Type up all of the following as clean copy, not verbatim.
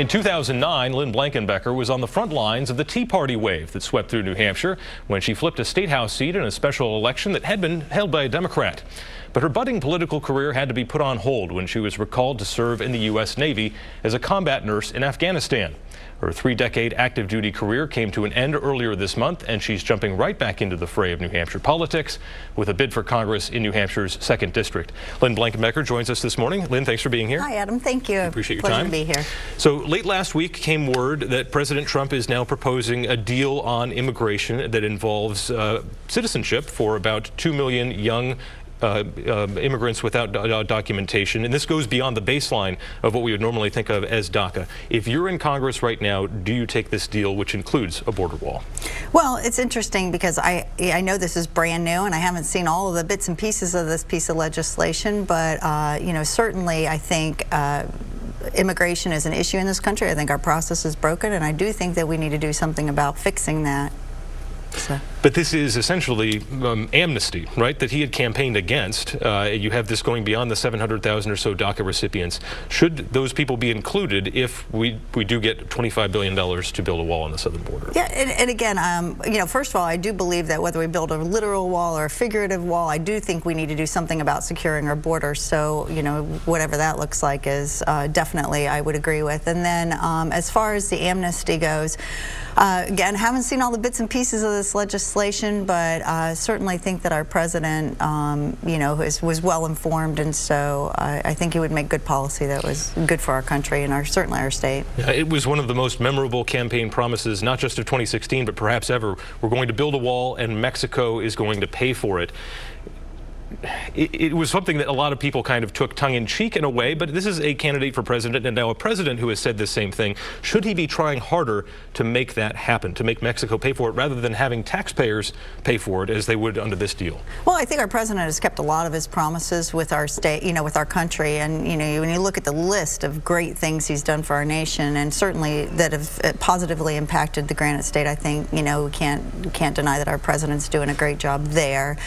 In 2009, Lynn Blankenbecker was on the front lines of the Tea Party wave that swept through New Hampshire when she flipped a state house seat in a special election that had been held by a Democrat. But her budding political career had to be put on hold when she was recalled to serve in the U.S. Navy as a combat nurse in Afghanistan. Her three-decade active duty career came to an end earlier this month, and she's jumping right back into the fray of New Hampshire politics with a bid for Congress in New Hampshire's 2nd District. Lynn Blankenbecker joins us this morning. Lynn, thanks for being here. Hi, Adam. Thank you. I appreciate your time. Pleasure to be here. So late last week came word that President Trump is now proposing a deal on immigration that involves citizenship for about 2 million young immigrants without documentation, and this goes beyond the baseline of what we would normally think of as DACA. If you're in Congress right now, do you take this deal, which includes a border wall? Well, it's interesting because I know this is brand new, and I haven't seen all of the bits and pieces of this piece of legislation, but you know, certainly I think immigration is an issue in this country. I think our process is broken, and I do think that we need to do something about fixing that. But this is essentially amnesty, right, that he had campaigned against. You have this going beyond the 700,000 or so DACA recipients. Should those people be included if we do get $25 billion to build a wall on the southern border? Yeah, and again, you know, first of all, I do believe that whether we build a literal wall or a figurative wall, I do think we need to do something about securing our borders. So, you know, whatever that looks like is definitely I would agree with. And then as far as the amnesty goes, again, haven't seen all the bits and pieces of this legislation, but certainly think that our president, you know, was well informed, and so I think he would make good policy that was good for our country and certainly our state. Yeah, it was one of the most memorable campaign promises, not just of 2016, but perhaps ever. We're going to build a wall, and Mexico is going to pay for it. It was something that a lot of people kind of took tongue-in-cheek in a way, but this is a candidate for president and now a president who has said the same thing. Should he be trying harder to make that happen, to make Mexico pay for it, rather than having taxpayers pay for it as they would under this deal? Well, I think our president has kept a lot of his promises with our state, you know, with our country, and you know, when you look at the list of great things he's done for our nation, and certainly that have positively impacted the Granite State, I think, you know, we can't deny that our president's doing a great job there.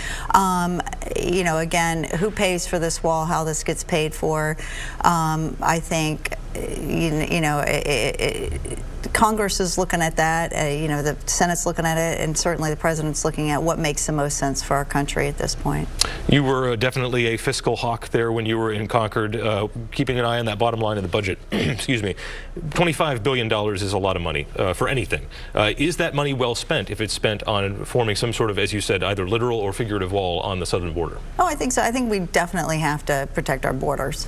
You know, again, who pays for this wall, how this gets paid for, I think, you know, Congress is looking at that, you know, the Senate's looking at it, and certainly the president's looking at what makes the most sense for our country at this point. You were definitely a fiscal hawk there when you were in Concord, keeping an eye on that bottom line of the budget. Excuse me. $25 billion is a lot of money for anything. Is that money well spent if it's spent on forming some sort of, as you said, either literal or figurative wall on the southern border? Oh, I think so. I think we definitely have to protect our borders.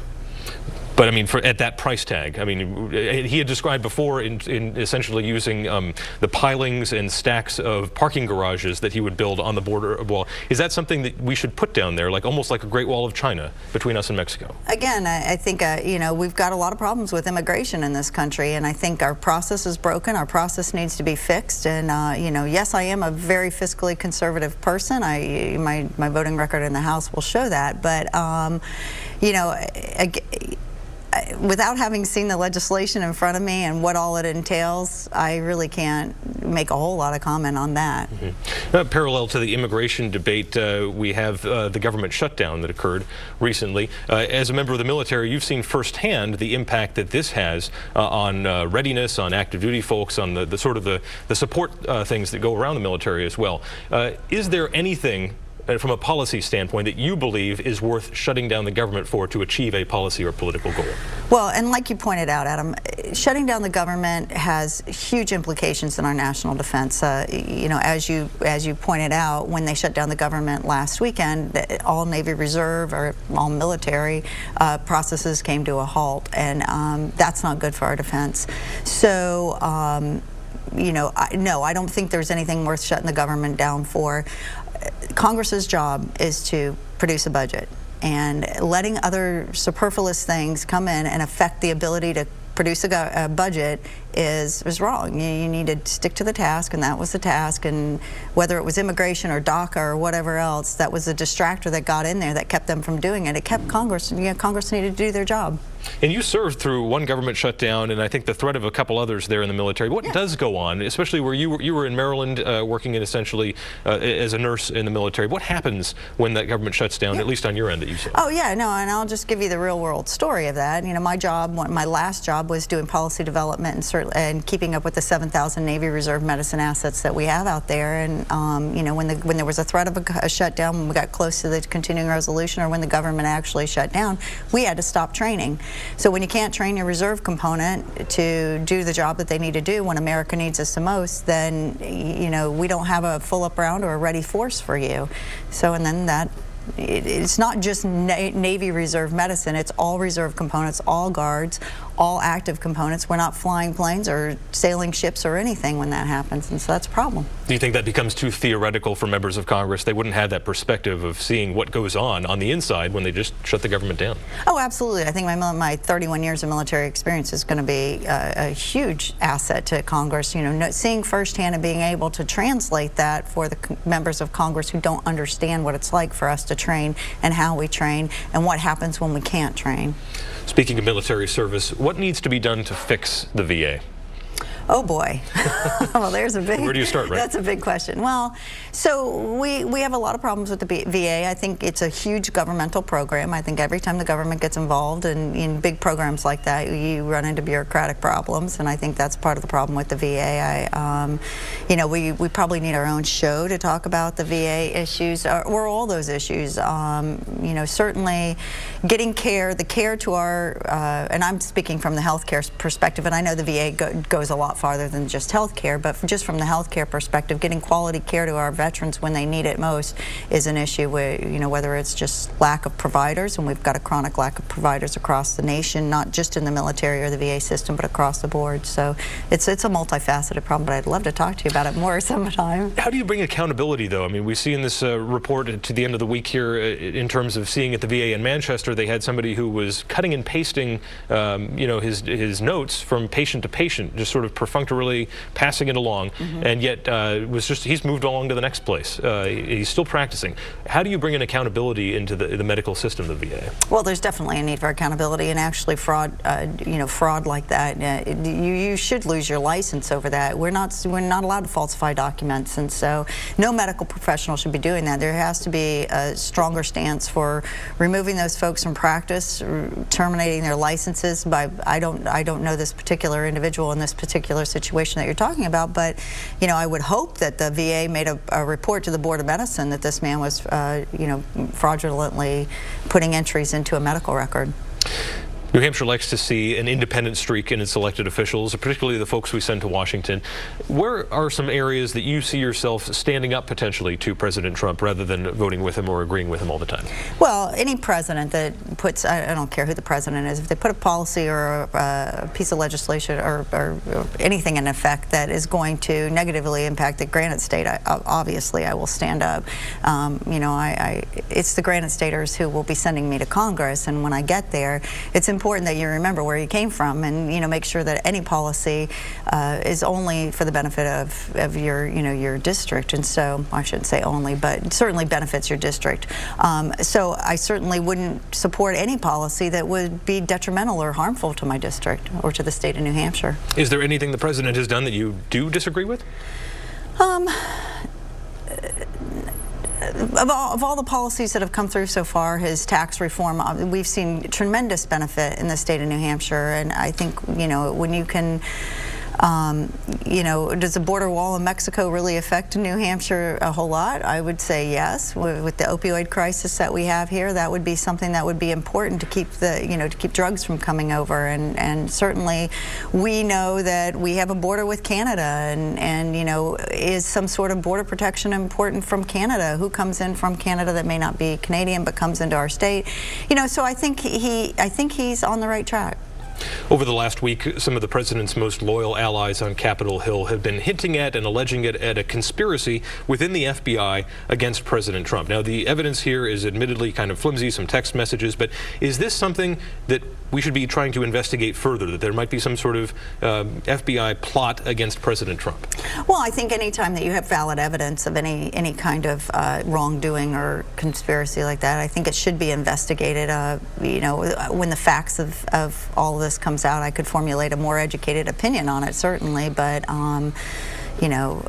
But I mean, at that price tag, I mean, he had described before in essentially using the pilings and stacks of parking garages that he would build on the border wall. Is that something that we should put down there, like almost like a Great Wall of China between us and Mexico? Again, I think, you know, we've got a lot of problems with immigration in this country, and I think our process is broken. Our process needs to be fixed, and, you know, yes, I am a very fiscally conservative person. My voting record in the House will show that, but, you know, without having seen the legislation in front of me and what all it entails, I really can't make a whole lot of comment on that. Parallel to the immigration debate, we have the government shutdown that occurred recently. As a member of the military, you've seen firsthand the impact that this has on readiness, on active duty folks, on the sort of the support things that go around the military as well. Is there anything from a policy standpoint that you believe is worth shutting down the government for to achieve a policy or political goal? Well, and like you pointed out, Adam, shutting down the government has huge implications in our national defense. You know, as you pointed out, when they shut down the government last weekend, all Navy Reserve or all military processes came to a halt, and that's not good for our defense. So, you know, no, I don't think there's anything worth shutting the government down for. Congress's job is to produce a budget, and letting other superfluous things come in and affect the ability to produce a budget is wrong. You need to stick to the task, and that was the task. And whether it was immigration or DACA or whatever else, that was a distractor that got in there that kept them from doing it. It kept Congress. Congress needed to do their job. And you served through one government shutdown, and I think the threat of a couple others there in the military. What does go on, especially where you were in Maryland, working in essentially as a nurse in the military? What happens when that government shuts down, at least on your end that you saw? Oh yeah, no, and I'll just give you the real world story of that. My job, my last job, was doing policy development and keeping up with the 7,000 Navy Reserve medicine assets that we have out there. And when there was a threat of a shutdown, when we got close to the continuing resolution, or when the government actually shut down, we had to stop training. So when you can't train your reserve component to do the job that they need to do when America needs us the most, then we don't have a full up round or a ready force for you. So and then it's not just Navy Reserve medicine, it's all reserve components, all guards, all active components. We're not flying planes or sailing ships or anything when that happens, and so that's a problem. Do you think that becomes too theoretical for members of Congress? They wouldn't have that perspective of seeing what goes on the inside when they just shut the government down. Oh, absolutely. I think my 31 years of military experience is going to be a huge asset to Congress. Seeing firsthand and being able to translate that for the members of Congress who don't understand what it's like for us to train and how we train and what happens when we can't train. Speaking of military service, what needs to be done to fix the VA? Oh boy. Well, there's a big. Where do you start, right? That's a big question. Well, so we have a lot of problems with the VA. I think it's a huge governmental program. I think every time the government gets involved in big programs like that, you run into bureaucratic problems, and I think that's part of the problem with the VA. We probably need our own show to talk about the VA issues or all those issues. Certainly getting the care to our, and I'm speaking from the healthcare perspective, and I know the VA goes a lot farther than just health care, but just from the healthcare perspective, getting quality care to our veterans when they need it most is an issue. Whether it's just lack of providers, and we've got a chronic lack of providers across the nation, not just in the military or the VA system, but across the board. So it's a multifaceted problem, but I'd love to talk to you about it more sometime. How do you bring accountability, though? I mean, we see in this report to the end of the week here, in terms of seeing at the VA in Manchester, they had somebody who was cutting and pasting, his notes from patient to patient, just sort of perfunctorily passing it along, and yet he's moved along to the next place. He's still practicing. How do you bring an accountability into the medical system of the VA? Well, there's definitely a need for accountability, and actually fraud like that, you should lose your license over that. We're not allowed to falsify documents, and so no medical professional should be doing that. There has to be a stronger stance for removing those folks from practice, terminating their licenses. I don't know this particular individual in this particular situation that you're talking about, but I would hope that the VA made a report to the Board of Medicine that this man was fraudulently putting entries into a medical record. New Hampshire likes to see an independent streak in its elected officials, particularly the folks we send to Washington. Where are some areas that you see yourself standing up potentially to President Trump rather than voting with him or agreeing with him all the time? Well, any president that puts, I don't care who the president is, if they put a policy or a piece of legislation or anything in effect that is going to negatively impact the Granite State, obviously I will stand up. It's the Granite Staters who will be sending me to Congress, and when I get there, it's important that you remember where you came from, and make sure that any policy is only for the benefit of your district. And so I shouldn't say only, but certainly benefits your district. So I certainly wouldn't support any policy that would be detrimental or harmful to my district or to the state of New Hampshire. Is there anything the president has done that you do disagree with? Of all the policies that have come through so far, his tax reform, we've seen tremendous benefit in the state of New Hampshire, and I think, when you can, does the border wall in Mexico really affect New Hampshire a whole lot? I would say yes. With the opioid crisis that we have here, that would be something that would be important to keep to keep drugs from coming over. And certainly, we know that we have a border with Canada, and is some sort of border protection important from Canada? Who comes in from Canada that may not be Canadian but comes into our state? So I think he's on the right track. Over the last week, some of the president's most loyal allies on Capitol Hill have been hinting at and alleging it at a conspiracy within the FBI against President Trump. Now, the evidence here is admittedly kind of flimsy, some text messages, but is this something that we should be trying to investigate further, that there might be some sort of FBI plot against President Trump? Well, I think anytime that you have valid evidence of any kind of wrongdoing or conspiracy like that, I think it should be investigated. You know, when the facts of all of this comes out, I could formulate a more educated opinion on it, certainly. But you know,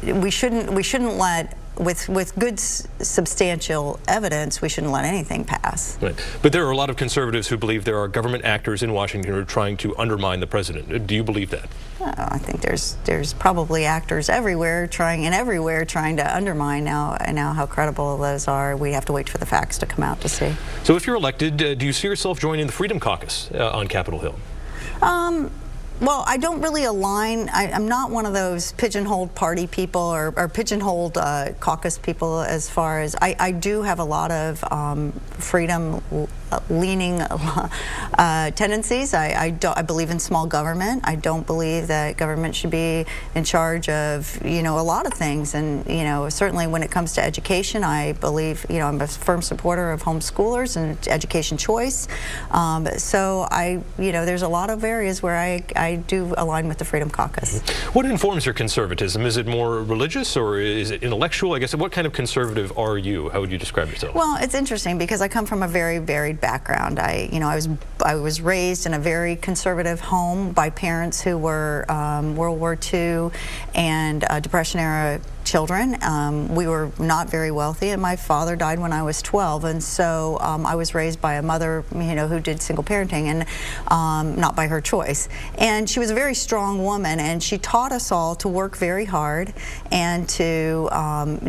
we shouldn't let, with good substantial evidence, we shouldn't let anything pass. Right. But there are a lot of conservatives who believe there are government actors in Washington who are trying to undermine the president. Do you believe that? I think there's probably actors everywhere trying to undermine. Now how credible those are, we have to wait for the facts to come out to see. So if you're elected, do you see yourself joining the Freedom Caucus on Capitol Hill? Well, I don't really align. I'm not one of those pigeonholed party people or pigeonholed caucus people. As far as I do have a lot of freedom-leaning tendencies. I believe in small government. I don't believe that government should be in charge of, you know, a lot of things. And, you know, certainly when it comes to education, I believe, you know, I'm a firm supporter of homeschoolers and education choice. So you know, there's a lot of areas where I do align with the Freedom Caucus. What informs your conservatism? Is it more religious or is it intellectual? I guess, what kind of conservative are you? How would you describe yourself? Well, it's interesting because I come from a very varied background. I was raised in a very conservative home by parents who were World War II and Depression era children. We were not very wealthy, and my father died when I was 12, and so I was raised by a mother, you know, who did single parenting, and not by her choice. And she was a very strong woman, and she taught us all to work very hard and to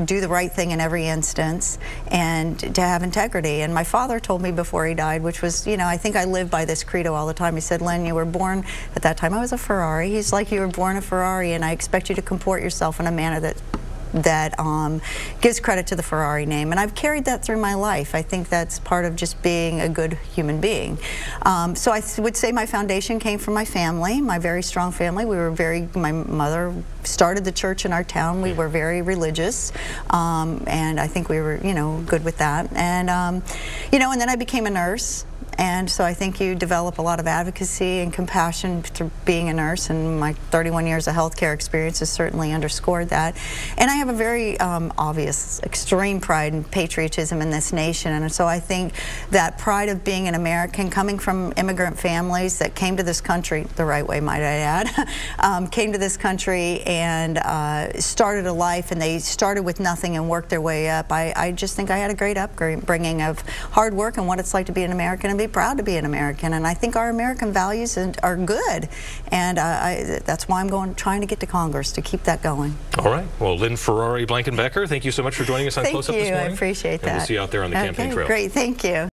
do the right thing in every instance and to have integrity. And my father told me before he died, which was, you know, I think I live by this credo all the time. He said, "Lynn, you were born," at that time I was a Ferrari. He's like, "You were born a Ferrari, and I expect you to comport yourself in a manner that gives credit to the Ferrari name." And I've carried that through my life. I think that's part of just being a good human being. So I would say my foundation came from my family, my very strong family. My mother started the church in our town. We were very religious, and I think we were, you know, good with that. And you know, and then I became a nurse. And so I think you develop a lot of advocacy and compassion through being a nurse, and my 31 years of healthcare experience has certainly underscored that. And I have a very obvious extreme pride and patriotism in this nation, and so I think that pride of being an American, coming from immigrant families that came to this country the right way, might I add, came to this country and started a life, and they started with nothing and worked their way up. I just think I had a great upbringing of hard work and what it's like to be an American and be proud to be an American, and I think our American values are good, and that's why I'm trying to get to Congress to keep that going. All right. Well, Lynn Ferrari Blankenbecker, thank you so much for joining us on Close Up this morning. I appreciate that. And we'll see you out there on the campaign trail. Great. Thank you.